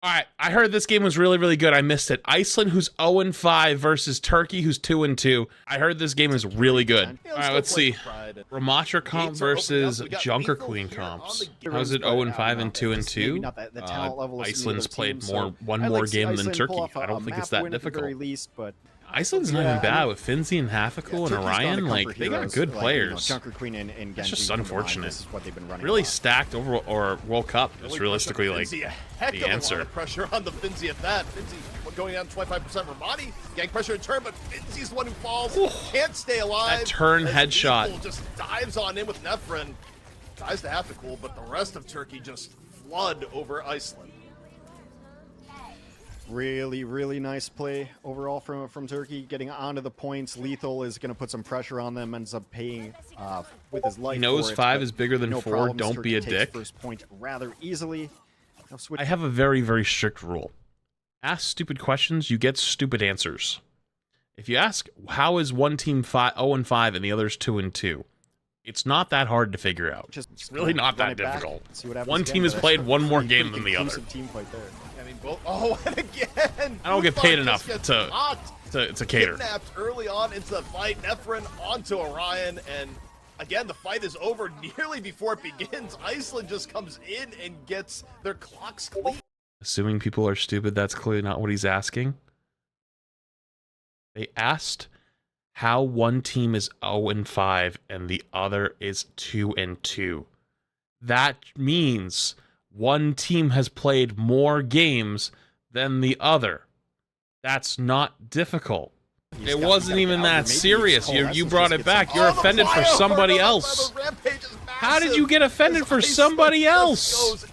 All right, I heard this game was really, really good. I missed it. Iceland, who's 0-5 versus Turkey, who's 2-2. I heard this game is really good. All right, let's see. Ramatra comp versus Junker Queen comps. How's it 0-5 and 2-2? Iceland's played one more game than Turkey. I don't think it's that difficult. Iceland's not even bad with Finzi and Hafakul and Orion. Like, they got good players. It's just unfortunate. Really stacked over or World Cup is realistically like the answer. Pressure on the Finzi at that. Finzi going down 25%. Ramadi getting pressure in turn, but Finzi's the one who falls. Can't stay alive. That turn headshot just dives on in with Nefren. Dies to Hafakul, but the rest of Turkey just flood over Iceland. Really nice play overall from Turkey, getting onto the points. Lethal is going to put some pressure on them, ends up paying with his life. He knows 5 is bigger than 4. Don't be a dick. First point rather easily. I have a very strict rule. Ask stupid questions, you get stupid answers. If you ask how is one team 0-5 and the other's 2-2, it's not that hard to figure out. It's really not that difficult. One team has played one more game than the other. Team fight there. I mean, oh, and again! I don't get paid enough to cater. Kidnapped early on into the fight. Nefren onto Orion, and again, the fight is over nearly before it begins. Iceland just comes in and gets their clocks clean. Assuming people are stupid, that's clearly not what he's asking. They asked how one team is 0-5 and the other is 2-2. That means one team has played more games than the other. That's not difficult. It wasn't even that serious. You brought it back. You're offended for somebody else. How did you get offended for somebody else?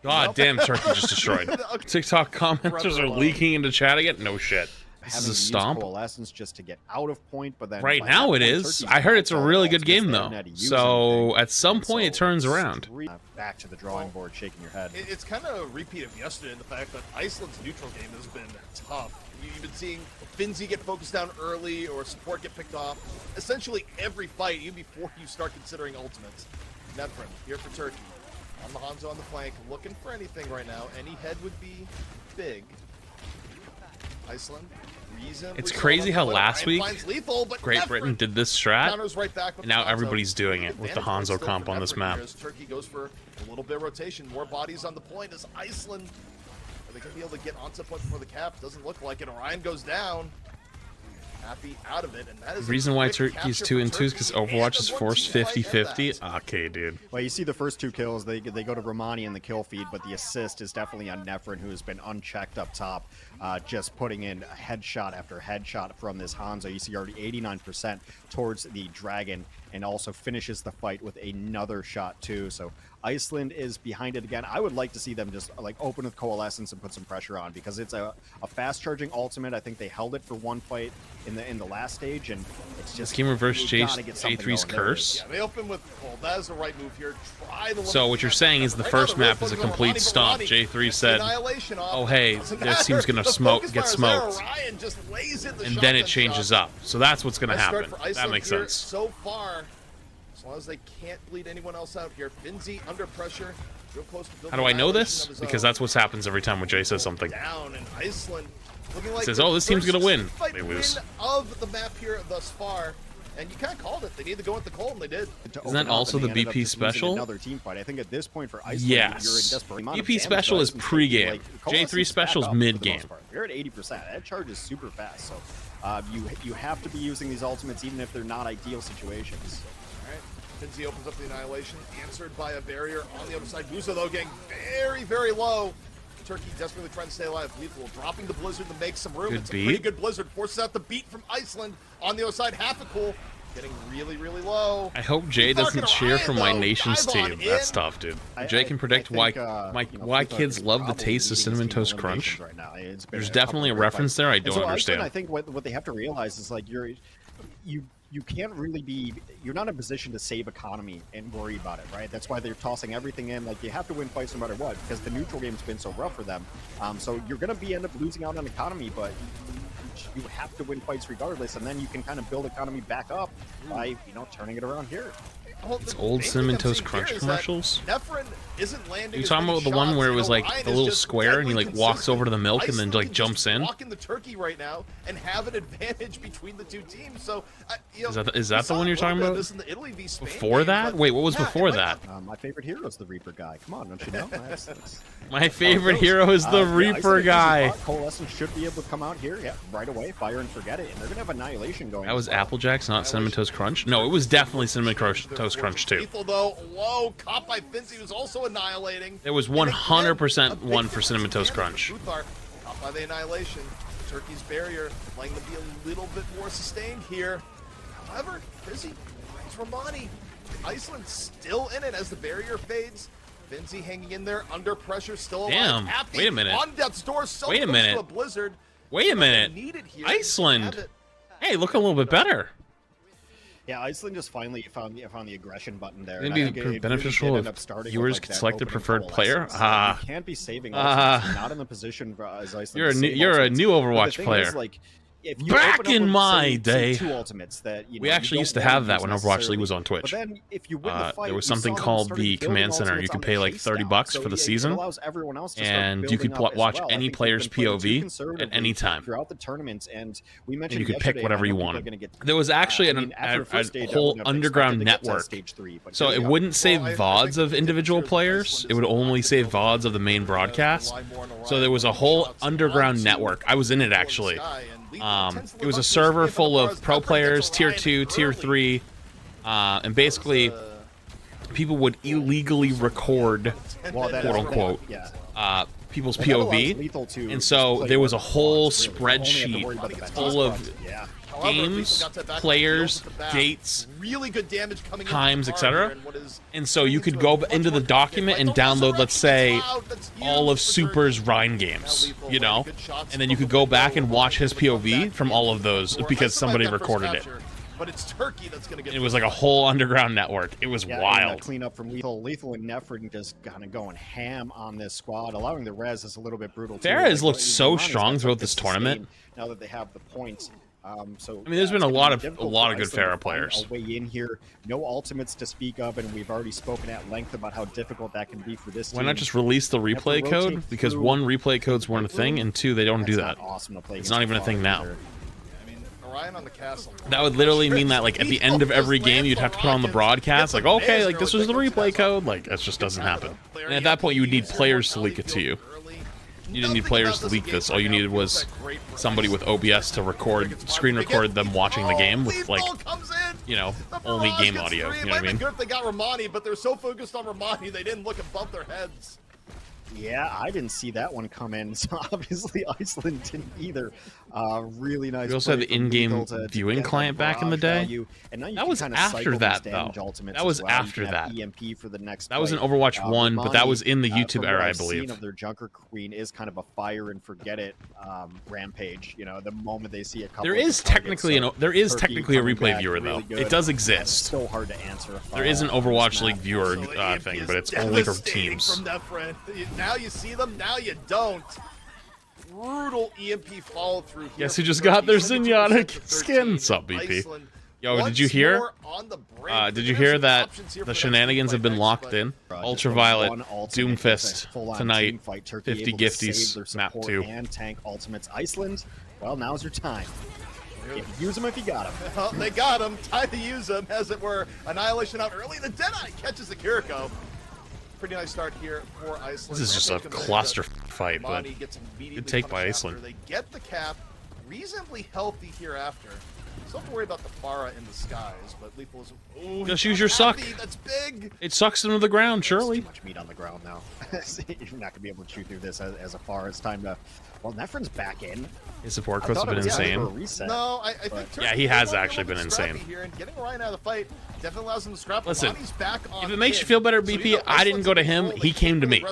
God damn, Turkey just destroyed. TikTok commenters are leaking into chat again? No shit. This is a stomp. Coalescence just to get out of point, but then right now it is. I heard it's a really good game though. So at some point it turns around. Back to the drawing board, shaking your head. It's kind of a repeat of yesterday in the fact that Iceland's neutral game has been tough. You've been seeing Finzi get focused down early or support get picked off. Essentially every fight, even before you start considering ultimates. Nefren here for Turkey. On the Hanzo on the flank, looking for anything right now. Any head would be big. Iceland. It's crazy how last week lethal, Great Britain did this strat, right back and now everybody's doing it with the Hanzo comp on this map. Turkey goes for a little bit of rotation, more bodies on the point as Iceland. Are they going to be able to get onto the point before the cap? Doesn't look like it. Orion goes down. Happy out of it, and that is the reason why Turkey's 2-2 is because Overwatch is forced 50-50. Okay, dude. Well, you see the first 2 kills, they go to Romani in the kill feed, but the assist is definitely on Nefren, who has been unchecked up top, just putting in headshot after headshot from this Hanzo. You see already 89% towards the Dragon, and also finishes the fight with another shot too. So Iceland is behind it again. I would like to see them just like open with Coalescence and put some pressure on, because it's a fast charging ultimate. I think they held it for one fight in the last stage, and it's just Scheme reverse J3's curse. Yeah, they open with that is the right move here. So what you're saying is the first map is a complete stomp. J3 said, "Oh hey, this team's gonna get smoked," and then it changes up. So that's what's gonna happen. That makes sense. So far, as long as they can't bleed anyone else out here, Finzi under pressure. Real close to how do I know this? Because that's what happens every time when Jay says something. Down in Iceland. Like says, "Oh, this team's gonna win." They lose. Of the map here thus far, and you kind of called it. They need to go with the cold, and they did. Isn't that also the BP special? Another team fight. I think at this point for Iceland, yes. BP special is pre-game. J3 special is mid-game. You're at 80%. That charge is super fast, so you have to be using these ultimates even if they're not ideal situations. All right, Finzi opens up the Annihilation, answered by a barrier on the other side. Buza though getting very low. Turkey desperately trying to stay alive. Lethal dropping the Blizzard to make some room. It's a pretty good Blizzard. Forces out the beat from Iceland. On the other side, Hafakul getting really low. I hope Jay doesn't cheer for my nation's team. That's tough, dude. Jay can predict why kids love the taste of Cinnamon Toast Crunch. There's definitely a reference there I don't understand. I think what they have to realize is like you can't really you're not in a position to save economy and worry about it, right? That's why they're tossing everything in. Like, you have to win fights no matter what, because the neutral game's been so rough for them. So you're going to end up losing out on economy, but you have to win fights regardless, and then you can kind of build economy back up by, turning it around here. It's old Cinnamon Toast Crunch commercials. Nefrin isn't landing. You talking about the one where it was like the little square and he like walks over to the milk and then like jumps in? Walk in the turkey right now and have an advantage between the two teams. So is that the one you're talking about? Before that? Wait, what was before that? My favorite hero is the Reaper guy. Come on, don't you know? My favorite hero is the Reaper guy. Coalescence should be able to come out here, right away, fire and forget it, and they're gonna have Annihilation going. That was Applejacks, not Cinnamon Toast Crunch. No, it was definitely Cinnamon Toast Crunch too. Lethal though, low, caught by Finzi, who's also annihilating. It was 100% one for Cinnamon Toast Crunch. Caught by the Annihilation. Turkey's barrier letting them be a little bit more sustained here. However, Frizzy, it's Romani. Iceland still in it as the barrier fades. Finzi hanging in there under pressure, still alive. Damn, wait a minute. On death's door, so wait a minute. To a blizzard. Wait a minute. Iceland. Hey, look a little bit better. Yeah, Iceland just finally found the aggression button there. Maybe beneficial if viewers could select the preferred player. You can't be saving Iceland. Not in the position as Iceland. You're a new Overwatch player. If you back in my day, two ultimates that, we actually used to have that when Overwatch League was on Twitch. But then if you win the fight, there was something called the Command Center. You could pay like $30 for the season, and you could watch any player's POV at any time. Throughout the tournaments, and we mentioned you could pick whatever you wanted. There was actually a whole underground network, so it wouldn't save VODs of individual players. It would only save VODs of the main broadcast. So there was a whole underground network. I was in it actually. It was a server full of pro players, tier 2, tier 3, and basically people would illegally record, quote unquote, people's POV, and so there was a whole spreadsheet full of games, players, dates, really good damage coming times, etc. And so you could go into the document and download, let's say, all of Super's Rhine games, you know? And then you could go back and watch his POV from all of those because somebody recorded it. But it's Turkey that's going to get. It was like a whole underground network. It was wild. Clean up from Lethal and Nefrin just kind of going ham on this squad, allowing the res is a little bit brutal. Farah has looked so strong throughout this tournament. Now that they have the points. So I mean, there's been a lot of good Farah players. A way in here, no ultimates to speak of, and we've already spoken at length about how difficult that can be for this team. Why not just release the replay code? Because one, replay codes weren't a thing, and two, they don't do that. It's not even a thing now. On the castle. That would literally mean that, like, at the end of every game, you'd have to put on the broadcast, like, okay, like, this was the replay code. Like, that just doesn't happen. And at that point, you would need players to leak it to you. You didn't need players to leak this. All you needed was somebody with OBS to screen record them watching the game with, like, you know, only game audio. You know what I mean? Good if they got Romani, but they're so focused on Romani, they didn't look above their heads. Yeah, I didn't see that one come in, so obviously Iceland didn't either. Really nice. We also had the in-game viewing client back in the day. That was after that, though. That was after that. That was in Overwatch 1, but that was in the YouTube era, I believe. Of their Junker Queen is kind of a fire and forget it rampage. You know, the moment they see a couple. There is technically a replay viewer, though. It does exist. It's so hard to answer. There is an Overwatch League viewer thing, but it's only for teams. Now you see them, now you don't. Brutal EMP follow through. Guess who just got their Zenyatta skin? Sup, BP? Yo, did you hear? Did you hear that the shenanigans have been locked in? Ultraviolet, Doomfist tonight, 50 gifties, map 2. And tank ultimates. Iceland. Well, now's your time. Use them if you got them. Well, they got them. Time to use them, as it were. Annihilation out early. The Deadeye catches the Kiriko. Pretty nice start here for Iceland. This is just a cluster fight, but good take by Iceland. They get the cap, reasonably healthy hereafter. Still have to worry about the Pharah in the skies, but Lethal is. Oh, just use your suck. That's big. It sucks into the ground, surely. Too much meat on the ground now. You're not gonna be able to shoot through this as a far. It's time to. Well, Nefrin's back in. His support quests have been insane. No, I think yeah, he has actually been insane. Here and getting Ryan out of the fight definitely allows him to scrap. Listen, if it makes you feel better, BP, I didn't go to him. He came to me.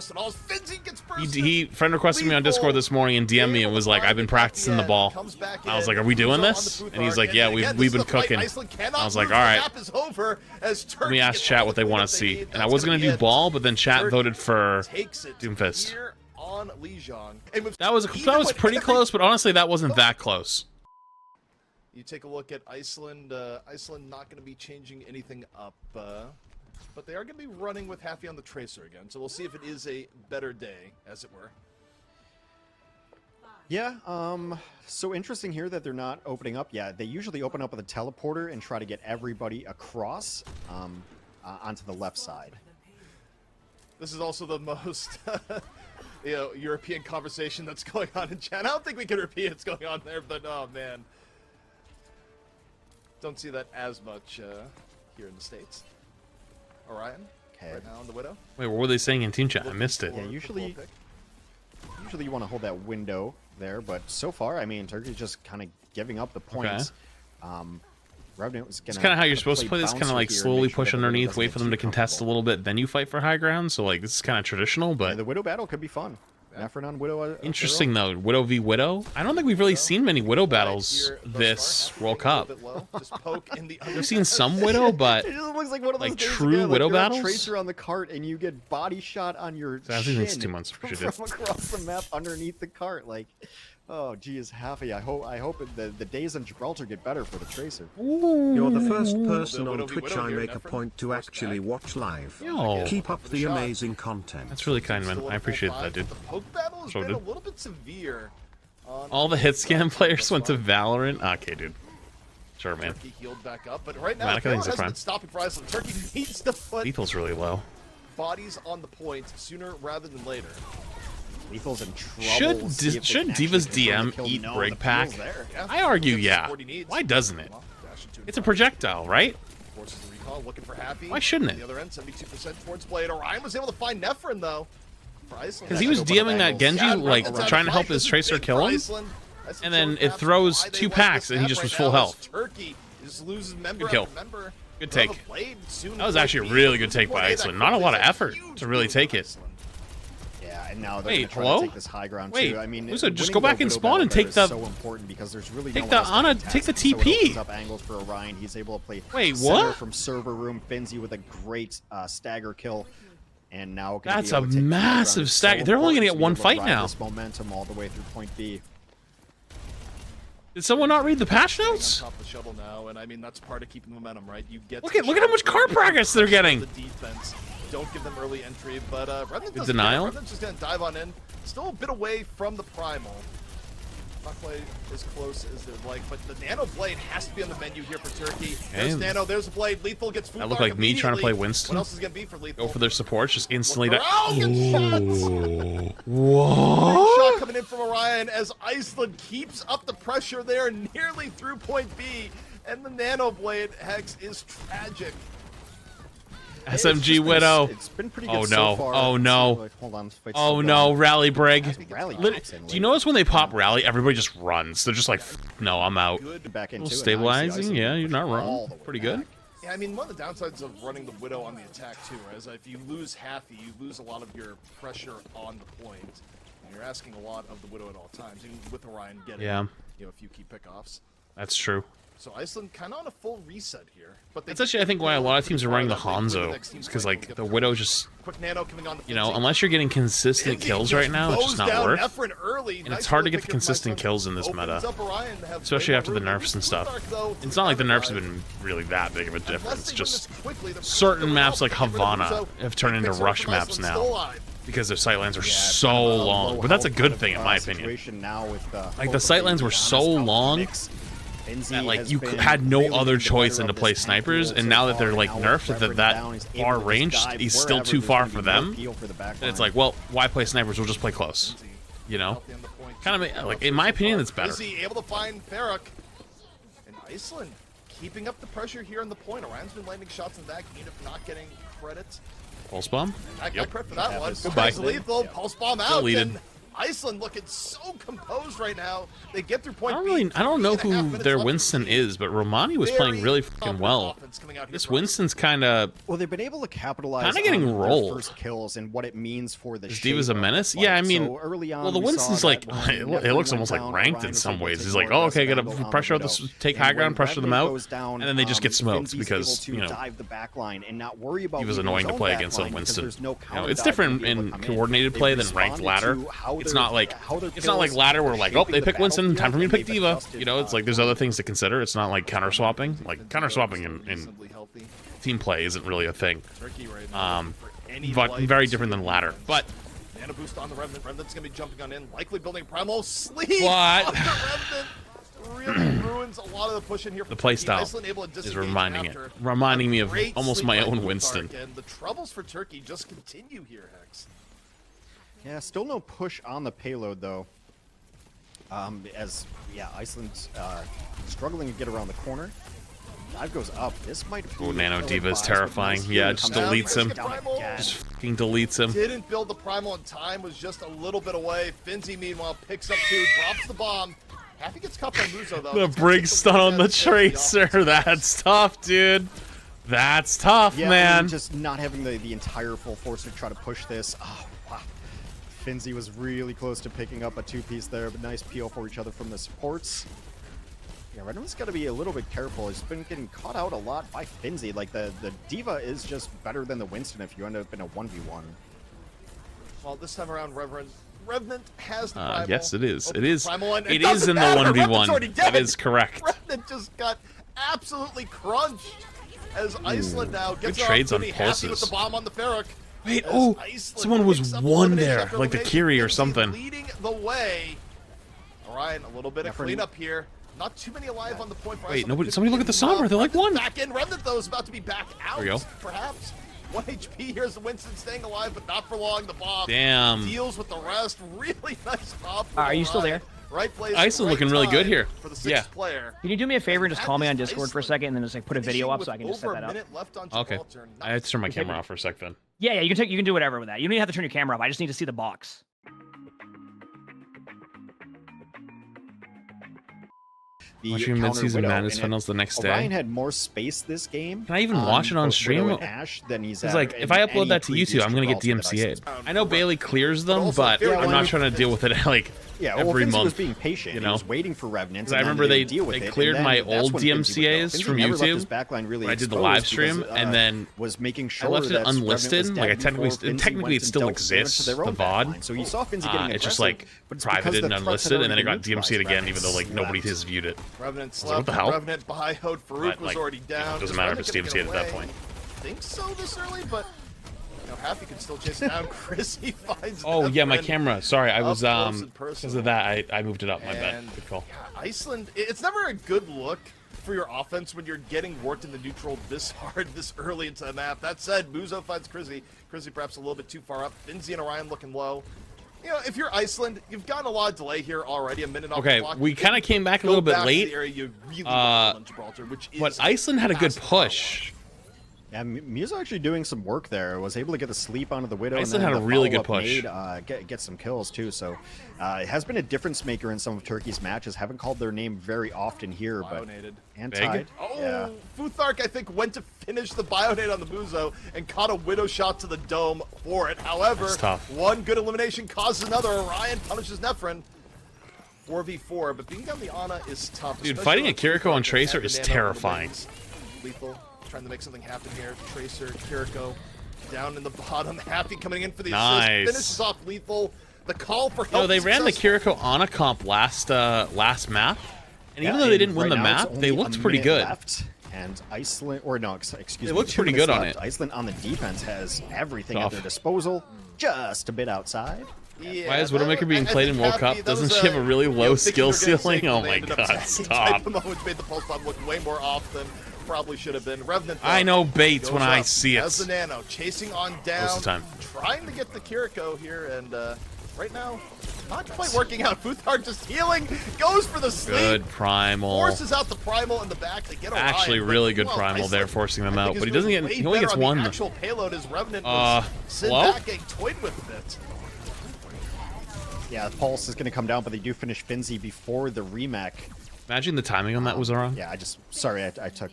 He friend requested me on Discord this morning and DM'd me and was like, "I've been practicing the ball." I was like, "Are we doing this?" And he's like, "Yeah, we've been cooking." I was like, "All right." Let me ask chat what they want to see. And I was gonna do ball, but then chat voted for Doomfist. That was pretty close, but honestly, that wasn't that close. You take a look at Iceland. Iceland not going to be changing anything up, but they are going to be running with Happy on the Tracer again. So we'll see if it is a better day, as it were. Yeah, so interesting here that they're not opening up yet. They usually open up with a teleporter and try to get everybody across onto the left side. This is also the most European conversation that's going on in chat. I don't think we can repeat what's going on there, but oh man. Don't see that as much here in the States. Orion, right now on the Widow. Wait, what were they saying in team chat? I missed it. Yeah, usually you want to hold that window there, but so far, I mean, Turkey's just kind of giving up the points. Revenant was it's kind of how you're supposed to play this, kind of like slowly push underneath, wait for them to contest a little bit, then you fight for high ground. So like this is kind of traditional, but the Widow battle could be fun. Nephrin on Widow. Interesting though, Widow v Widow. I don't think we've really seen many Widow battles this World Cup. We've seen some Widow, but it just looks like one of those like days true again, Widow you're on battles. Tracer on the cart and you get body shot on your I think it's 2 months from for sure. across the map underneath the cart. Like, oh geez, Happy. I hope the days in Gibraltar get better for the Tracer. You're the first person on Twitch I make a point to actually watch live. Yo. Keep up the amazing content. That's really kind, man. I appreciate that, dude. The poke battle has So been a good. little bit severe. All the hit scan players went to Valorant. Okay, dude. Sure, man. Turkey healed back up, but right now, Manica thinks they're hasn't fine. been stopping for Iceland. Turkey needs to put Lethal's really low. bodies on the point sooner rather than later. Lethal's in trouble. Should Diva's DM eat Brig Pack? Yeah. I argue, Gets the yeah. support he needs. Why doesn't it? Well, dash into It's a projectile, right? Forces the recall, looking for Happy. Why shouldn't On it? the other end, 72% towards Blade. Orion was able to find Nephrin, though. For Iceland. Because he was DMing that Genji, like, trying to help his Tracer kill him. And then it throws 2 packs, and he just was full health. Turkey just loses member Good kill. after member. Good take. That was actually a Blade really good take by Iceland. Not a lot of effort to really take it. Yeah, and now they're Wait, gonna try hello? to take this high ground Wait, too. I mean, Uso, just winning go back the and Widow spawn and battle take there is the- so important because there's really take no the one else to Ana- contest. take the So it TP. opens up angles for Orion. He's able to play Wait, center what? from server room. Finzi with a great stagger kill. And now gonna That's be able a to take the high ground. massive It's stagger. so They're only gonna important get one to be able to fight ride now. This momentum all the way through point B. Did someone not read the patch On notes? top of the shuttle now, and I mean that's part of keeping the momentum, right? You get Look at how much card progress they're getting. The defense. Don't give them early entry, but Revenant doesn't denial. care. Revenant's just gonna dive on in. Still a bit away from the primal. Not quite as close as they'd like, but the Nano Blade has to be on the menu here for Turkey. There's Okay. Nano, there's a Blade. Lethal gets food That looked mark like me trying to play immediately. Winston. What else is gonna be for Lethal? Go for their supports, just instantly. Oh, good shots! Big What? shot coming in from Orion as Iceland keeps up the pressure there nearly through point B, and the Nano Blade Hex is tragic. SMG Widow. It's been pretty good Oh so no! far. Oh no! Hold on. fight's Oh still no! going. Rally Brig. Rally Lit- pops in Do late. you notice when they pop Rally, everybody just runs? They're just like, no, I'm out. Good. Back into Little it, stabilizing, obviously yeah, Iceland you're not pushing wrong. all the way Pretty back. good. Yeah, I mean, one of the downsides of running the Widow on the attack too, is if you lose Happy, you lose a lot of your pressure on the point. And you're asking a lot of the Widow at all times, even with Orion getting Yeah. a few key pickoffs. That's true. So Iceland kind of on a full reset here. But That's actually, I think, why a lot of teams are running the Hanzo. Because, like, the Widow just, quick Nano coming on the you know, unless you're getting consistent kills right now, it's just not worth. And it's hard to get the consistent kills in this meta. Especially after the nerfs and stuff. It's not like the nerfs have been really that big of a difference. Just certain maps like Havana have turned into rush maps now. Because their sightlines are so long. But that's a good thing, in my opinion. Like, the sightlines were so long that, like, you had no other choice than to play snipers, and now that they're, like, nerfed, that far range is still too far for them, and it's like, well, why play snipers? We'll just play close. You know? Kind of, like, in my opinion, it's better. Is he able to find Farrak? And Iceland keeping up the pressure here on the point. Orion's been landing shots in that, even if not getting credit. Pulse bomb? I credit for that one. Goodbye. It's lethal. Pulse bomb out. Deleted. And Iceland looking so composed right now. They get through point I don't know who their Winston is, but Romani was playing really fucking well. This Winston's kind of... Well, they've been able to capitalize Kinda getting on rolled. their first kills and what it means for the Is Diva's a shape of menace? the Yeah, I fight. mean, So early on, well, the we saw Winston's that like, when it Nephrin looks went almost like down, ranked Orion in was some able to ways. take He's like, more oh, okay, aggressive gotta angle on pressure out Widow. this, take And high ground, when pressure them Revenant out, goes down, and then they just get smoked Finzi's because, able you to know, dive the back line and not worry about he was leaving annoying his to own play back against line on because Winston. there's no You know, counter it's dive to different be able to in come coordinated They play than ranked responded ladder. to how It's not like kills ladder where like, oh, shaping they the pick Winston, battlefield, time for me to pick they've Diva. adjusted, You know, it's like there's other things to consider. It's not like counter swapping. Like counter swapping in reasonably healthy. team play isn't really a thing. Turkey right now, for any But life very different than ladder. But Mana boost on the Revenant. Revenant's gonna be jumping on in, likely building a Primal Sleep What? on the Revenant. Really ruins a lot of the push in here. the playstyle is reminding me of almost my own Winston. And the troubles for Turkey just continue here, Hex. Yeah, still no push on the payload though. Iceland's struggling to get around the corner. Dive goes up. This might be Nano Diva is terrifying. Yeah, just deletes him. Just fucking deletes him. Didn't build the Primal in time, was just a little bit away. Finzi, meanwhile, picks up 2, drops the bomb. Happy gets caught by Muzo, though. The brig stun on the Tracer. That's tough, dude. That's tough, yeah, man. Just not having the entire full force to try to push this. Oh, wow. Finzi was really close to picking up a 2-piece there, but nice peel for each other from the supports. Yeah, Redman's got to be a little bit careful. He's been getting caught out a lot by Finzi. Like, the Diva is just better than the Winston if you end up in a 1v1. Well, this time around, Revenant has the Primal. Yes, it is. Opens It is. the Primal and It doesn't is in the matter. 1v1. Revenant's already dead. That is correct. Revenant just got absolutely crunched as Iceland now gets Good trades on happy with pulses. the bomb on the Ferric. Wait, As oh, Iceland someone was picks up one elimination there, after like the elimination. Kiri or Finzi something. Leading the way. Orion, a little bit of Yeah, for- cleanup here. Not too many alive on the point. For Wait, Iceland. nobody- somebody look at the Sombra, they're like one. Back in. Remnant, though, is about to be back out. There we go. Perhaps. 1 HP. Here's the Winston staying alive, but not for long. The bomb Damn. deals with the rest. Really nice pop. Are you still Orion. there? Right place. Iceland right looking really good time here. For the 6th Yeah. player. Can you do me a favor and just call me on That is Discord for a Iceland second and then just like put a video up so I can just set Over that a up? minute left on Okay. Gibraltar. I had to turn my camera off for a sec then. Yeah, you can do whatever with that. You don't even have to turn your camera off. I just need to see the box. The Watching counter mid-season Widow, Madness and finals the next Orion day. had more space this game. Can I even watch it on both Widow stream? and Ashe than he's It's had like, in if I upload any that to previous YouTube, I'm gonna get Gibraltar that DMCA'd. Iceland's I know Bailey clears them, also but very I'm well, not trying to deal with it like Yeah, well, every Finzi month. was being patient. you He know? was waiting for Revenants. 'Cause I and then remember he would deal with they it, cleared and my then that's old when Finzi would go. DMCAs Finzi from never left YouTube his backline really when I did the exposed live stream, because, and then was making sure I left it that Revenant unlisted. was Like, I dead technically, before Finzi technically went it and still dealt damage to exists, their the own VOD. backline. So you saw Finzi getting It's just aggressive, like but it's because privated the and threats had unlisted, and then it already got been DMC'd again, neutralized. even though like nobody Slept. has viewed it. Revenant like, slept. what the hell? Revenant by Hode. Farouk But, was like, already down. doesn't Is matter if Revenant it's gonna DMC'd get at that away? point. I think so this early, but you know, Happy can still chase it down. Chrissy finds. Oh yeah, my Nevrin. camera. Sorry, I was Up close and because personal. of that I moved it up. My bad. And, Good call. yeah, Iceland, it's never a good look for your offense when you're getting worked in the neutral this hard, this early into the map. That said, Muzo finds Chrissy. Chrissy perhaps a little bit too far up. Finzi and Orion looking low. You know, if you're Iceland, you've gotten a lot of delay here already, a minute off Okay, the clock. we You kind of can came back a go little bit back to late. the area you really want on Gibraltar, which is But Iceland had a good past the power push. Yeah, Muzo actually doing some work there. Was able to get the sleep onto the Widow. Iceland and then had a the really good follow-up push. Get some kills too. So it has been a difference maker in some of Turkey's matches. Haven't called their name very often here, but Bionated. and Big? tied. Oh, Yeah. Futhark, I think, went to finish the Bionate on the Muzo and caught a Widow shot to the dome for it. However, That's tough. one good elimination causes another. Orion punishes Nevrin. 4v4, but being down the Ana is tough. Dude, especially fighting a on Kiriko Futhark on that Tracer had is the nano on the terrifying. wings. Lethal, trying to make something happen here. Tracer, Kiriko, down in the bottom. Happy coming in for the Nice. assist. Finishes off Lethal. The call for help. No, they ran the successful. Kiriko on a comp last map, and even Yeah, though they and didn't win right the now it's map, they only looked a pretty minute good. left, and Iceland, or no, excuse me, They looked 2 pretty minutes good on left. it. Iceland on the defense has everything Tough. at their disposal, just a bit outside. Yeah, Why is Widowmaker being I played in think World Happy, Cup? that Doesn't was she have a really low you know, skill thinking they're gonna ceiling? take Oh when they my ended up god, taking stop. type of moment, which made the pulse bomb look way more off than probably should have been. Revenant, though, I know baits when goes I up, see it. has the nano, chasing on down, Most of the time. trying to get the Kiriko here, and right now, not quite working out. Futhark just healing, goes for the sleep, Good primal. forces out the primal in the back to get Orion. Actually, but, really good well, primal there, Iceland, forcing them I out, think but is he doesn't doing get. way He only better gets on one. The actual payload is Revenant was sitting hello? back getting toyed with a bit. Yeah, Pulse is going to come down, but they do finish Finzi before the remake. Imagine the timing on that was wrong. Yeah, sorry, I took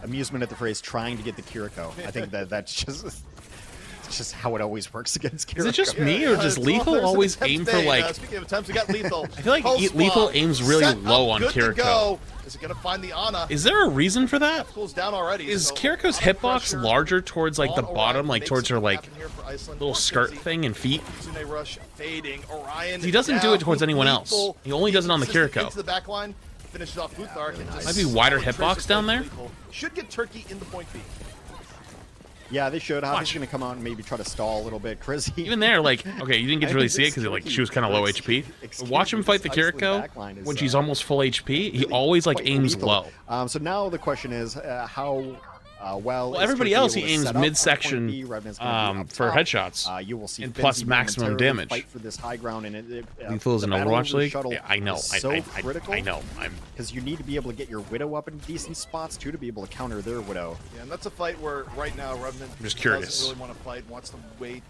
amusement at the phrase trying to get the Kiriko. I think that's just It's just how it always works against Kiriko. Is it just me, or does Lethal always aim for like... Speaking of attempts, we got Lethal. I feel like Lethal aims really low on Kiriko. Is it gonna find the Ana? Is there a reason for that? Cools down already. Is so Kiriko's hitbox larger towards like the bottom, like towards her like little skirt thing and feet? Rush fading. Orion. He doesn't do it towards anyone else. He only does it on the Kiriko. Into the back line, finishes off Futhark. Might be wider hitbox down there. Should get Turkey in the point B. Yeah, they should. Javi's Watch. going to come out and maybe try to stall a little bit. Crizzy. Even there, like, okay, you didn't get to really see it because like she was kind of low HP. But watch him fight the Kiriko when she's almost full HP. He always like aims low. So now the question is how well. Well, everybody else he aims midsection for headshots. You will see and plus maximum damage. Fight for this high ground, and Lethal is an Overwatch League. Yeah, I know. I know. Because you need to be able to get your Widow up in decent spots too to be able to counter their Widow. Yeah, and that's a fight where right now Revenant doesn't really want to fight, wants to wait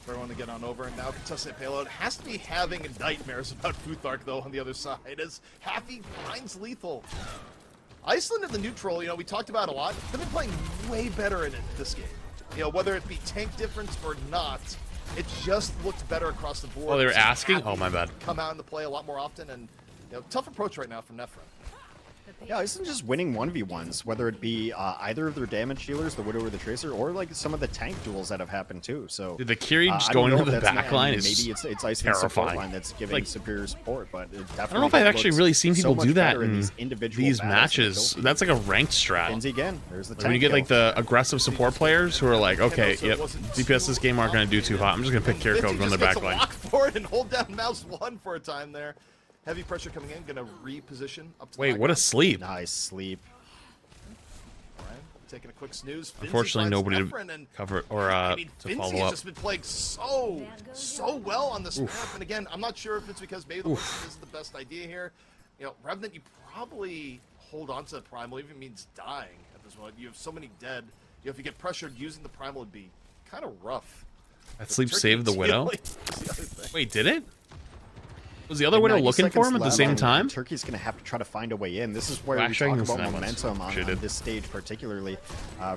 for everyone to get on over. And now contestant payload has to be having nightmares about Futhark though on the other side as Happy finds Lethal. Iceland in the neutral, you know, we talked about a lot. They've been playing way better in this game. You know, whether it be tank difference or not, it just looked better across the board. Oh, they're So asking? Happy Oh, my bad. Come out into play a lot more often, and you know, tough approach right now from Nefra. Yeah, Iceland just winning 1v1s, whether it be either of their damage dealers, the Widow or the Tracer, or like some of the tank duels that have happened too. So the Curie just I don't going know into the if that's back gonna line end. is Maybe it's Iceland's support terrifying. line that's giving Like, superior support, but it definitely I don't know if I've actually really seen people so do much that better in these individual these battles matches. and That's like a ranked strat. Finzi again. There's the Like when you tank get like kill. the aggressive support players who are like, okay, yep, DPS this game aren't going to do too hot. I'm just going to pick Kiriko and go in the back line. Walk forward and hold down mouse 1 for a time there. Heavy pressure coming in, gonna reposition up to Wait, what a sleep. Nice sleep. Alright, taking a quick snooze. Unfortunately, Finzi nobody finds to Efren, and cover or I mean, to Finzi follow has up. just been playing so well on this map, and again, I'm not sure if it's because maybe the Winston isn't the best idea here. You know, Revenant, you probably hold on to the Primal, even means dying at this point. You have so many dead. You know, if you get pressured, using the Primal would be kind of rough. That sleep Turkey saved the Widow? is the other thing. Wait, did it? Was the other And Widow 90 looking for him at the seconds same left, time? and Turkey's going to have to try to find a way in. This is where Well, we actually, I talk can about snap momentum us. on Shit, this stage particularly.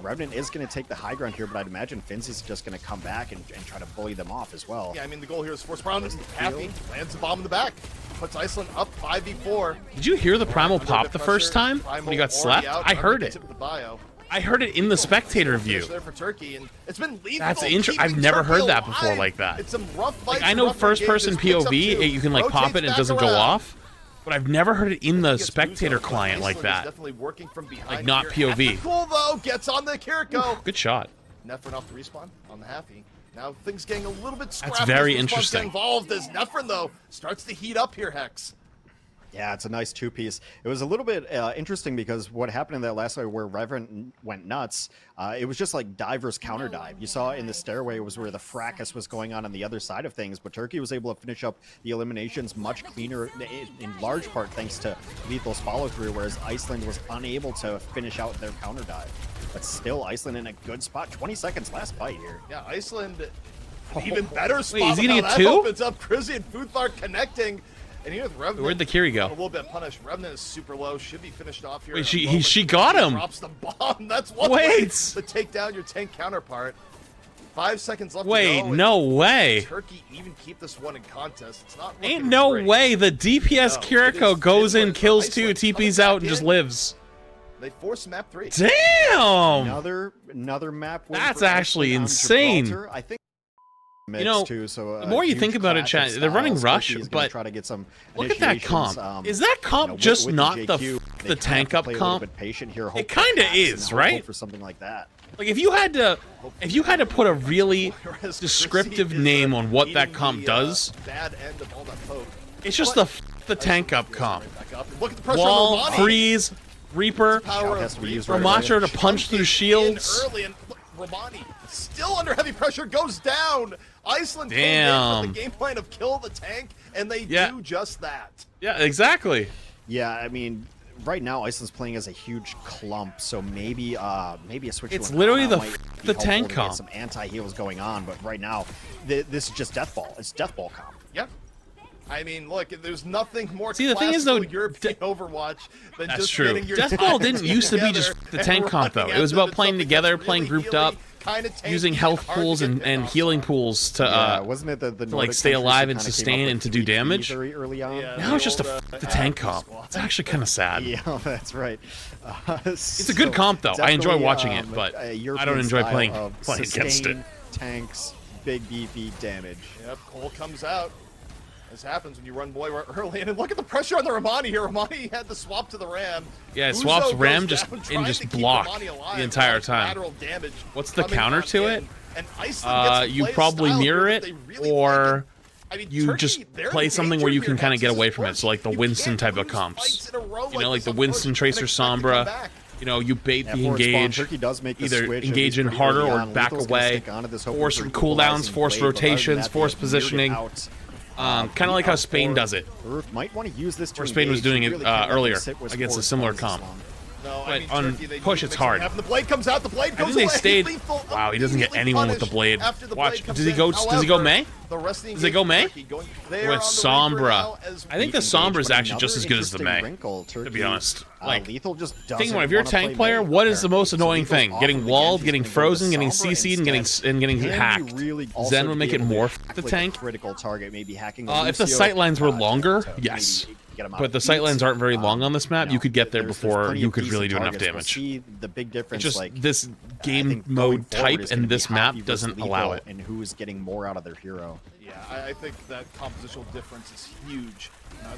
Revenant is going to take the high ground here, but I'd imagine Finzi's just going to come back and try to bully them off as well. Yeah, I mean, the goal here is force Brown. Happy lands the bomb in the back. Puts Iceland up 5v4. Did you hear the Primal Under a pop bit the pressure. first time Primal when he got already slapped? out. I heard Under it. the tip of the bio. I heard it in the spectator view. There for Turkey, and it's been lethal. That's keeping I've never Turkey heard that before alive. like that. It's some rough fights. Like, I know rough first-person games. Picks up POV, two, you can like pop it and it rotates doesn't back go around. off, but I've never heard it in the Gets spectator boost up. client like Iceland is that. Definitely working from behind. Like, not here. POV. That's cool though. Gets on the Kiriko. Good shot. Nefren off the respawn on the Happy. Now things getting a little bit scrappy. very as Respawn's interesting. getting involved as Nefren though starts to heat up here. Hex. Yeah, it's a nice two-piece. It was a little bit interesting because what happened in that last fight where Reverend went nuts, it was just like dive versus counter dive. You saw in the stairway was where the fracas was going on the other side of things, but Turkey was able to finish up the eliminations much cleaner in large part thanks to Lethal's follow-through, whereas Iceland was unable to finish out their counter dive. But still, Iceland in a good spot. 20 seconds last fight here. Yeah, Iceland, an even better spot. is he with gonna how get that two? Opens up Crizzy and Futhark connecting. And here with Revenant, Where'd the Curie go? a little bit punished. Revenant is super low. Should be finished off here. Wait, in a moment. she got him. Drops the bomb. That's one Wait. way to take down your tank counterpart. 5 seconds left Wait, to go. no way. Turkey even keep this one in contest. It's not looking Ain't no great. way. The DPS No, it Kiriko is goes in, Finland for kills two, Iceland. TPs Coming out, back and just in. lives. They force map 3. Damn! Another map win That's for actually Iceland on insane. Gibraltar. I think You know, too, so the more you think about it, chat, they're running Rush, but try to get some look at that initiations, comp. Is that comp with just the not JQ, the they kinda tank have up to play a comp? little bit patient here, It hope for kinda packs is, and right? hope for something like that. Like if you had to put a really Whereas descriptive Chrissy is, name on what that eating comp the, does, bad end of all that poke. it's just But- the tank up comp. Right back up. And look at the pressure Wall, on Romani. freeze, Reaper, Power Shout of has to be used Reaper. right Ramacho to punch Chunking through shields. in early, and look, Romani still under heavy pressure, goes down. Iceland came in Damn. with the game plan of kill the tank, and they Yeah. do just that. Yeah, exactly. Yeah, I mean, right now Iceland's playing as a huge clump, so maybe a switch. It's to an literally Ana the might be the helpful tank to get comp. Some anti-heals going on, but right now this is just death ball. It's death ball comp. Yep. I mean, look, there's nothing more See, the thing is, though, classical European Overwatch than That's just true. getting your Death Ball diamonds didn't used to be together just the and tank comp, though. running It was after about playing something together, that's playing really grouped up. healy. kind of using health pools and healing pools to wasn't it the to like Nordic stay countries alive who and kinda came sustain up and with to do 3Ps damage? very early on? Yeah. Now it's just the the old, tank African comp. squad. It's actually kind of sad. Yeah, that's right. It's a good comp though. I enjoy watching it, but I don't enjoy playing against it. Tanks, big beefy damage. Yep, Cole comes out. This happens when you run boy early, and look at the pressure on the Ramani here. Ramani had the swap to the Ram. Yeah, it Uzo swaps goes Ram down, just trying and to just keep block Ramani alive, the entire while time. lateral damage What's the coming counter on to in. it? And Iceland gets to You play a probably style mirror here it, that they really or like. I mean, you Turkey, just they're play in something danger where you here, can kind of Hex. get This away from it. So like the you Winston can't type of lose comps. fights in a row You know, like this the on Winston push Tracer and expect to come Sombra. back. You know, you bait the For its spawn, engage, Turkey does make the either switch, at engage least in pretty harder early or on. back Lethal's gonna away, stick onto this hope force for cooldowns, equalizing force blade, but other than rotations, that, force they positioning. muted out. Kind of like how Spain does it. Earth might want to use this to Or Spain was engage. doing You it really can't let them earlier sit with against a force similar spawns this comp. long. No, But I mean, on Turkey, they push, need to it's make hard. something happen. The blade comes out. The blade I goes think they away. stayed. Lethal Wow, he doesn't get immediately anyone with the punished blade. after the Watch. blade comes Does he in. go? Does he go However, May? the rest of the Does it go May? Turkey going there With on the Reaper now Sombra, as I think the Engage, Sombra is but actually just as another good as the interesting May. wrinkle, To be Turkey, honest, like Lethal just think doesn't about it, if you're a wanna tank play player, May, what is the most apparently. annoying So Lethal's thing? off Getting him walled, again. getting He's gonna go to frozen, getting Sombra CC'd, and getting Can hacked. you really also Zen would make be it able to more hack, the like, a tank. critical target, maybe hacking If the Lucio, sight lines were to longer, maybe yes. get him out But of the sight beats. lines aren't very long on this map. You could get there there's before plenty you of could really do decent enough targets. We'll damage. see the big difference, It's just like, this I game think going mode forward type is and gonna be this map Hockey versus doesn't Lethal allow it. and who is getting more out of their hero. Yeah, I think that compositional difference is huge.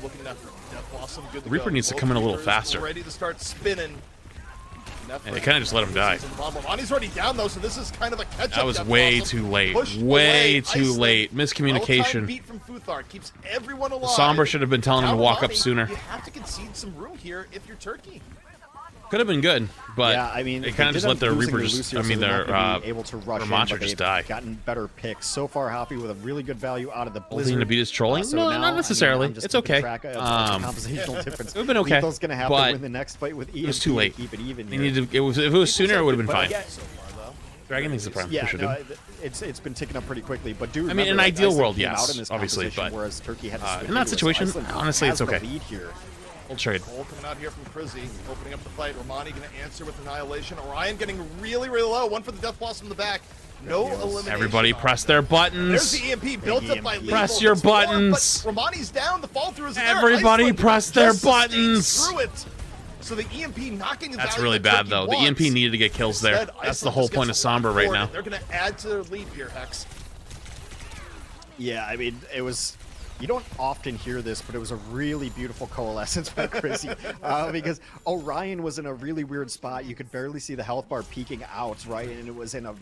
Looking at that for Death Blossom, good to Reaper go. needs to Both come in a little Reapers faster. Ready to start spinning. And they kind of just let him die. Ramani's already down though, so this is kind of a catch-up. That was Death way Blossom. too late. Pushed Way away. too Iceland. late. Miscommunication. Well-timed beat from Futhar keeps everyone alive. Sombra should have been telling him Now to walk up Ramani, sooner. You have to concede some room here if you're Turkey. Could have been good, but yeah, I mean, they kind of just let their Reapers, Lucio, I mean, so they're their not gonna be able to rush in, Ramatra but just they've die. gotten better picks. So far, Hoppy with a really good value out of the Holding Blizzard. to beat his trolling? So No, now, not necessarily. I'm just It's keeping okay. track of the compositional difference. It would've been okay, Lethal's gonna have but to win the next fight with EMP it was too late. to keep it even They here. needed. If it was sooner, it would have been fine. So far, though. Dragon needs the prime. Yeah, Push it, no, dude. it's been ticking up pretty quickly, but do I mean, remember, in like, ideal Iceland world, came out yes, in this obviously, composition, but, whereas Turkey had to switch in that into it, so situation, Iceland honestly, has it's okay. the lead here. We'll trade. Cole coming out here from Prizzy, opening up the fight. Ramani going to answer with Annihilation. Orion getting really, really low. One for the Death Blossom in the back. No elimination. Everybody on press him. their There's buttons. the EMP built up by EMP. Lethal. Press your It's more, buttons. but Ramani's down. The fall through is there. Everybody Iceland press their just sustains buttons. Through it. So the EMP knocking the That's value really that bad, Turkey though. The wants. EMP needed to get kills there. Instead, That's the Iceland whole just point of gets Sombra right forward. now. They're going to add to their lead here, Hex. Yeah, I mean, it was. You don't often hear this, but it was a really beautiful coalescence by Chrissy because Orion was in a really weird spot. You could barely see the health bar peeking out, right? And it was in a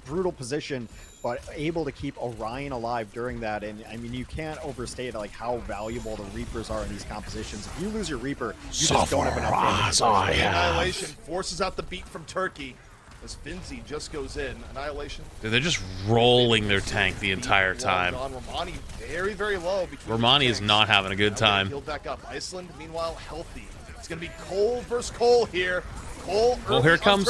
brutal position, but able to keep Orion alive during that. And I mean, you can't overstate like how valuable the Reapers are in these compositions. If you lose your Reaper, you just don't have enough damage. The Annihilation forces out the beat from Turkey as Finzi just goes in. Annihilation. Dude, they're just rolling their tank the entire Beat time. long gone. Ramani very, very low. Romani is not having a good time. Healed back up. Iceland, meanwhile, healthy. It's going to be Cole versus Cole here. Cole, Oh, here it comes.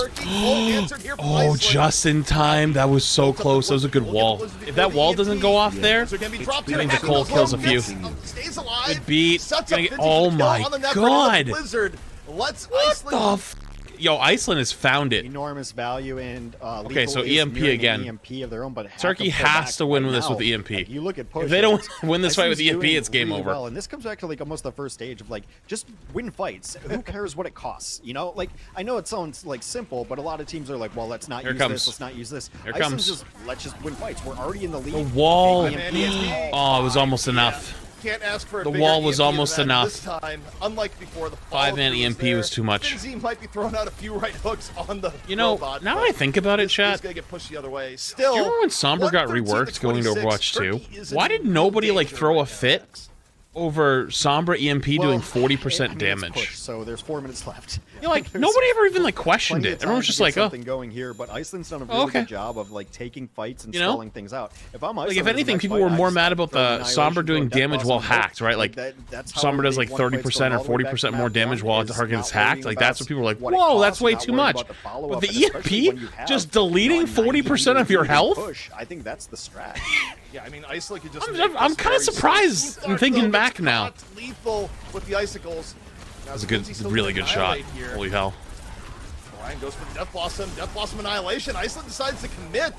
Oh, just in time. That was so close. That was a good wall. If that wall doesn't go off there, I think the Cole kills a few. Stays alive. Good beat. Sets Gonna up get- Finzi oh for the kill my on the net. God. Blizzard lets What Iceland the f? Yo, Iceland has found it. Enormous value and Okay, so Lethal is EMP nearing an again. EMP of their own, but have Turkey to pull has back to win right with this now. with EMP. Like, you look at push. If they don't it's- win this fight with Iceland's EMP, doing it's game really over. well, and this comes back to like almost the first stage of like just win fights. Who cares what it costs? You know, like I know it sounds like simple, but a lot of teams are like, well, let's not Here use comes. this. Let's not use this. Here Iceland's comes. just let's just win fights. We're already in the lead. The wall. EMP. Oh, it was almost enough. Can't ask for a The bigger wall was EMP almost than that. enough. This time, unlike before, the 5-man follow-through EMP there. was too much. Finzi might be throwing out a few right hooks on the You know, robot, now but I think about it, this chat. is gonna get pushed the other way. Still, Do you remember when Sombra got 113 reworked going to 26, Overwatch 2? Turkey is Why in did real nobody like danger throw a right now. fit over Sombra EMP doing 40% I mean, it's damage? push, so there's 4 minutes left. You know, like There's nobody ever even like questioned plenty it. of time Everyone was to just get like, oh, something going here, but Iceland's done a really okay. good job of like taking fights and You know? stalling things out. If I'm like Iceland, if in the anything, next people fight, were I more just mad about throw the Annihilation, Sombra throw doing Death damage Blossom while and hope. hacked, right? Like that's how Sombra does they like won fights 30% going or all the way back to 40% more map damage one, while is the target not is hacked. worrying Like that's about what people were like, what it whoa, that's costs, way not too worrying much. about the follow-up, But the and especially when you EMP have, just you know, deleting a 40% of your 90 health. push. I think that's the strat. Yeah, I mean, Iceland could just. I'm kind of surprised. I'm thinking back now. Lethal with the icicles. That was a good, really good shot. Holy hell. Ryan goes for the Death Blossom. Death Blossom Annihilation. Iceland decides to commit.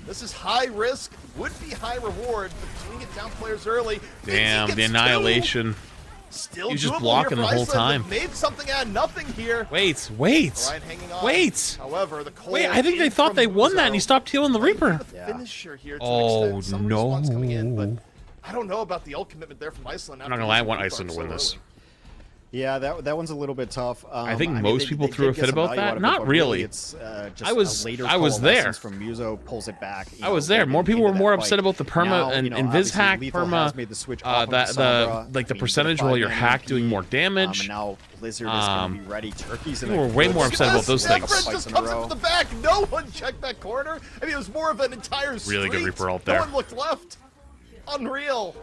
This is high risk, would be high reward, but doing it down players early. Damn, the Annihilation. Still He was just doable blocking here the for whole Iceland. time. They've made something out of nothing here. Wait. Ryan hanging on. Wait. However, the cold Wait, I think they in thought from they won that Muzo. and he stopped healing the Reaper. The finisher here to Oh, an extent. Some no. response coming in, but I don't know about the ult commitment there from Iceland. I'm not gonna lie, I want Iceland to win this. Yeah, that one's a little bit tough. I think mean, most people they threw a did fit get some about value that. out of it, Not but really. It's just I was- a later I was call of there. lessons from Muzo pulls it back. I was there. More people were more upset about the perma and Viz hack perma. Made the switch The percentage while you're hacked doing more damage. And now Blizzard is going to be ready. Turkey's in People were way more upset about those things. Just comes in from the back. No one checked that corner. I mean, it was more of an entire street. Really good Reaper ult No there. one looked left. Unreal.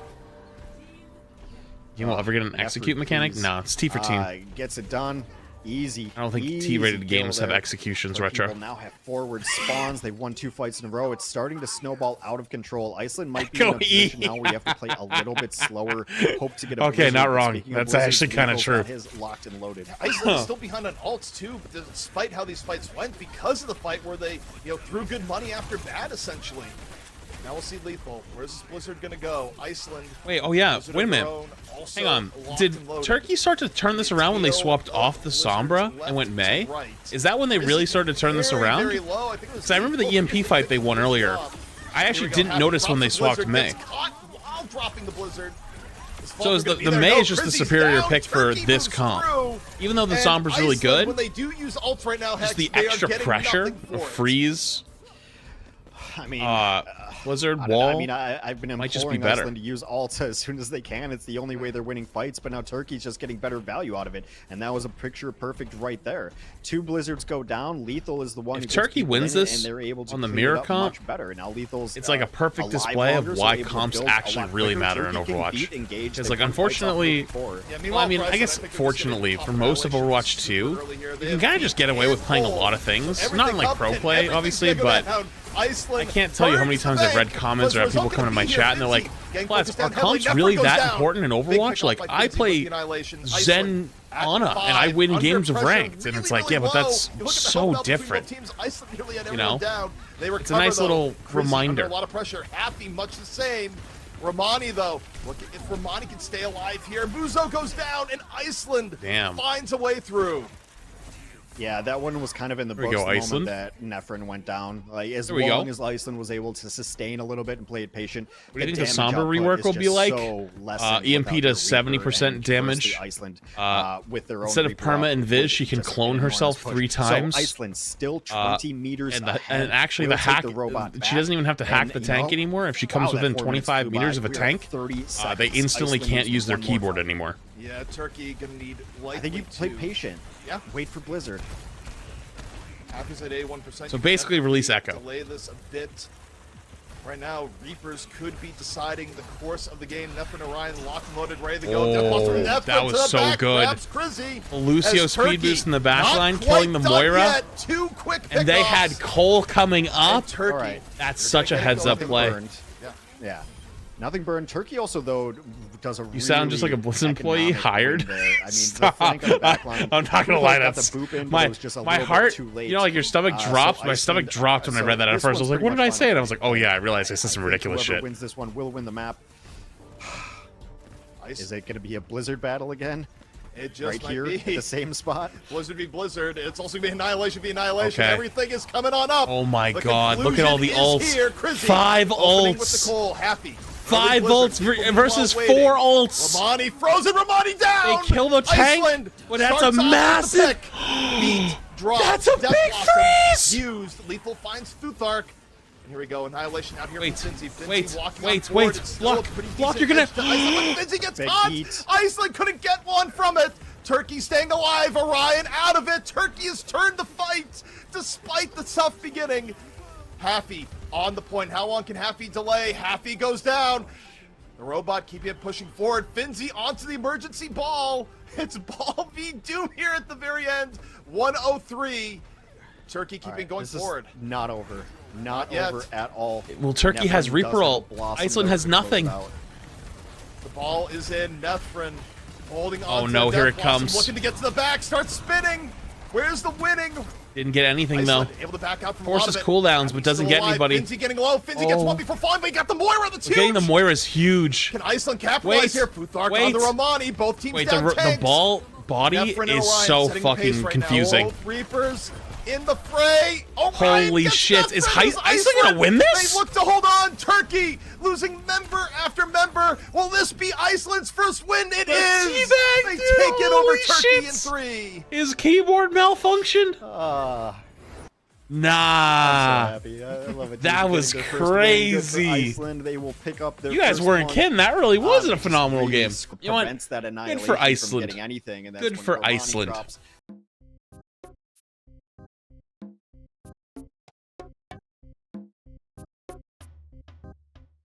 You won't ever get an execute mechanic? No, it's T for team. Gets it done. Easy. I don't think T-rated games have executions, Retro. People now have forward spawns. They've won 2 fights in a row. It's starting to snowball out of control. Iceland might be Go in a position E. now where you have to play a little bit slower. Hope to get a Okay, Blizzard. not wrong. Speaking of That's Blizzard, actually kinda Leto's true. got his locked and loaded. Iceland is still behind on ults too, but despite how these fights went, because of the fight where they, threw good money after bad, essentially. Now we'll see Lethal. Where's this Blizzard gonna go? Iceland. Wait, oh yeah, Blizzard wait a of their minute. own, also Hang on. locked Did and loaded. Turkey start to turn this around when they swapped off the Sombra and went May? Is that when they really started to turn this around? Because I remember the EMP fight they won earlier. I actually didn't notice when they swapped May. So is the May is just the superior pick for this comp. Even though the Sombra's really good, when they do use ults right now, just the they are extra getting pressure nothing for of it. freeze, I mean, Blizzard, I don't know. wall. I mean, I've been might just be imploring better. Iceland to use ults as soon as they can. It's the only way they're winning fights, but now Turkey's just getting better value out of it. And that was a picture perfect right there. 2 Blizzards go down. Lethal is the one If who gets Turkey people wins in, this and they're able to on the clean mirror it up comp, much better. Now Lethal's it's like a perfect alive display of longer, so why able to comps build a actually lot really quicker. matter in Turkey can Overwatch. beat Engage. Because, They've like, won fights off unfortunately, before. well, I mean, I guess fortunately for most of Overwatch 2, you can kind of just get away with playing a lot of things. Not in like pro play, obviously, but I can't tell you how many times I've read comments or have people come into my chat and they're like, "Plus, are comps really that important in Overwatch? Like, I play Zen Ana and I win games of ranked," and it's like, yeah, but that's so different. You know, it's a nice little reminder. A lot of pressure. Happy, much the same. Romani, though, look if Romani can stay alive here. Muzo goes down, and Iceland finds a way through. Yeah, that one was kind of in the There we books go, the Iceland. moment that Nefrin went down. Like as There we long go. as Iceland was able to sustain a little bit and play it patient. What do you think the Sombra rework will be like? EMP does 70% damage. Iceland, with their own Instead of Reaper perma out, and Viz, she can just a clone bit more herself push. 3 times. So Iceland still 20 meters and ahead. actually Will the take hack, the robot she back. doesn't even have to hack And, the you tank know, anymore. If she wow, comes that within 4 minutes 25 flew meters by. of a We are tank, 30 they seconds. instantly Iceland can't needs use their one more keyboard fight. anymore. Yeah, Turkey gonna need likely I think you play to- patient. Yeah. Wait for Blizzard. Happy's at 81%. So basically release Echo. Delay this a bit. Right now, Reapers could be deciding the course of the game. Nefrin and Orion locked and loaded, ready to go. Oh, that was so good. Lucio speed boost in the back line, killing the Moira. Too quick And they pickoffs. had Cole coming up. Turkey. All right. That's such a heads-up Nothing play. burned. Yeah. Yeah. Nothing burned. Turkey also, though, does a You sound just like a Blitz employee economic hired. win there. I mean, the Stop. flank on the back line, I'm not gonna Reaper lie, got the that's boop in, but my it was just a my little bit heart. too late. You know, like your stomach So dropped. My stomach Iceland, dropped when I read that at this first. I was one's like, "What pretty did I much say?" And I final. was like, "Oh yeah, I realized I said some ridiculous Whoever shit." wins this one will win the map. Ice. Is it going to be a Blizzard battle again? It just Right might here be. at the same spot? Blizzard v Blizzard. It's also gonna be Annihilation v Annihilation. Okay. Everything is coming on up. Oh my The God, look at all the conclusion ults. is here. Crizzy 5 opening with ults. the Cole. Happy. 5 Blizzard. ults People keep versus on 4 waiting. ults. Romani frozen. Romani down. They kill the tank, Iceland but that's starts a off with the massive- pick. Beat. Drop. That's a Death big Blossom freeze! Used. Lethal finds Futhark. And here we go. Annihilation out here Wait, from Finzi. Finzi wait, walking wait, on board. wait. It's still a Block, pretty block, decent you're gonna- edge to Iceland, but Finzi gets Big caught. heat. Iceland couldn't get one from it. Turkey staying alive. Orion out of it. Turkey has turned the fight despite the tough beginning. Happy on the point. How long can Happy delay? Happy goes down. The robot keeping it pushing forward. Finzi onto the emergency ball. It's ball v Doom here at the very end. 103. Turkey keeping All right, going this is forward. not over. Not yet. over at all. Well, Turkey Nefrin has does Reaper have a ult. blossom Iceland there has to close nothing. out. The ball is in. Nefrin holding on. Oh, to no, the here Death it Blossom, comes. Looking to get to the back. Starts spinning. Where's the winning? Didn't get anything though. Iceland able to back out from Forces a lot of it. cooldowns, He's but doesn't still get alive. anybody. Finzi getting low. Finzi gets one before falling, but he got the Moira. That's huge. Getting the Moira is huge. Can Iceland capitalize here? Futhark on the Romani. Both teams Wait, down the tanks. ball body Nephrin and is Orion so setting the pace fucking right confusing. now. Both Reapers in the fray. Orion Holy gets shit, is Nephrin. Iceland gonna win this? They look to hold on. Turkey losing member after member. Will this be Iceland's first win? It is. teabag, They dude, take it over holy Turkey shit. in 3. His keyboard malfunctioned? I'm Nah. so happy. I love it. That Getting was their first win. Good for crazy. Iceland. They will pick up their You guys first weren't one. kidding. That really was a Just phenomenal really game. You know what? prevents that Good annihilation for from Iceland. getting anything, and that's Good when for Romani Iceland. drops.